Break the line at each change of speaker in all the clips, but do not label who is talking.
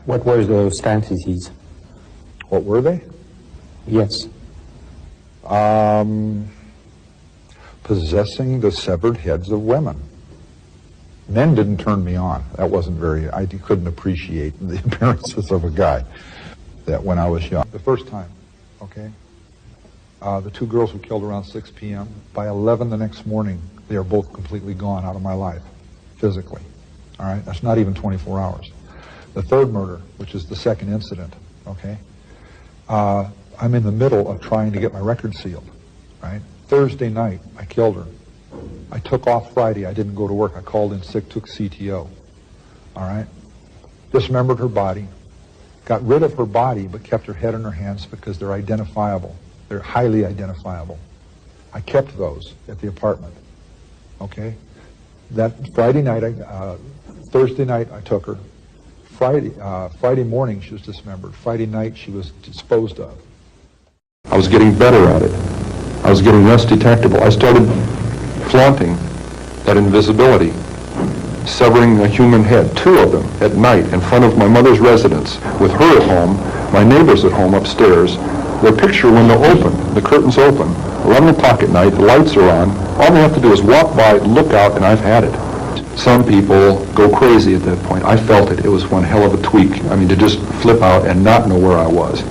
What were those fantasies?
What were they?
Yes.
Possessing the severed heads of women. Men didn't turn me on. That wasn't very, I couldn't appreciate the appearances of a guy that when I was young. The first time, okay? The two girls were killed around 6 p.m. By 11 the next morning, they are both completely gone out of my life, physically. All right? That's not even 24 hours. The third murder, which is the second incident, okay? I'm in the middle of trying to get my record sealed, right? Thursday night, I killed her. I took off Friday. I didn't go to work. I called in sick, took CTO, all right? Dismembered her body, got rid of her body, but kept her head in her hands because they're identifiable. They're highly identifiable. I kept those at the apartment, okay? That Friday night, Thursday night, I took her. Friday morning, she was dismembered. Friday night, she was disposed of.
I was getting better at it. I was getting less detectable. I started flaunting that invisibility, severing a human head, 2 of them, at night in front of my mother's residence, with her at home, my neighbors at home upstairs, their picture window open, the curtains open, 11 o'clock at night, the lights are on. All they have to do is walk by, look out, and I've had it. Some people go crazy at that point. I felt it. It was one hell of a tweak. I mean, to just flip out and not know where I was.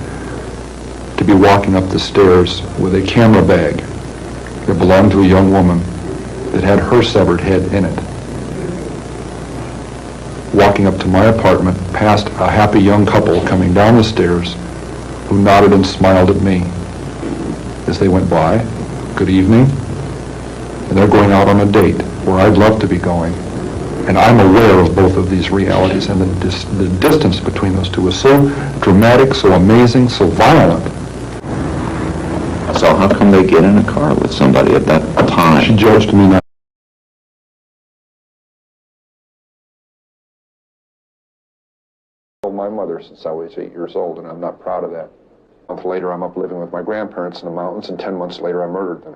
To be walking up the stairs with a camera bag that belonged to a young woman that had her severed head in it. Walking up to my apartment past a happy young couple coming down the stairs who nodded and smiled at me as they went by. Good evening. And they're going out on a date where I'd love to be going. And I'm aware of both of these realities, and the distance between those two is so dramatic, so amazing, so violent.
So how come they get in a car with somebody at that time?
She judged me not.
My mother since I was 8 years old, and I'm not proud of that. A month later, I'm up living with my grandparents in the mountains, and 10 months later, I murdered them.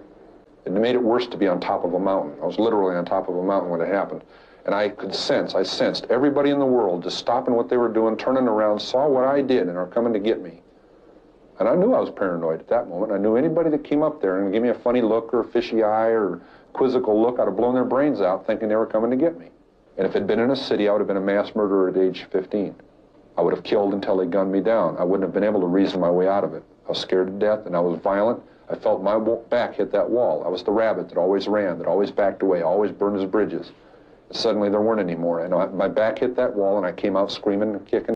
It made it worse to be on top of a mountain. I was literally on top of a mountain when it happened. And I sensed everybody in the world just stopping what they were doing, turning around, saw what I did, and are coming to get me. And I knew I was paranoid at that moment. I knew anybody that came up there and gave me a funny look or a fishy eye or quizzical look, I'd have blown their brains out thinking they were coming to get me. And if it had been in a city, I would have been a mass murderer at age 15. I would have killed until they gunned me down. I wouldn't have been able to reason my way out of it. I was scared to death, and I was violent. I felt my back hit that wall. I was the rabbit that always ran, that always backed away, always burned his bridges. And suddenly there weren't any more. And my back hit that wall, and I came out screaming and kicking.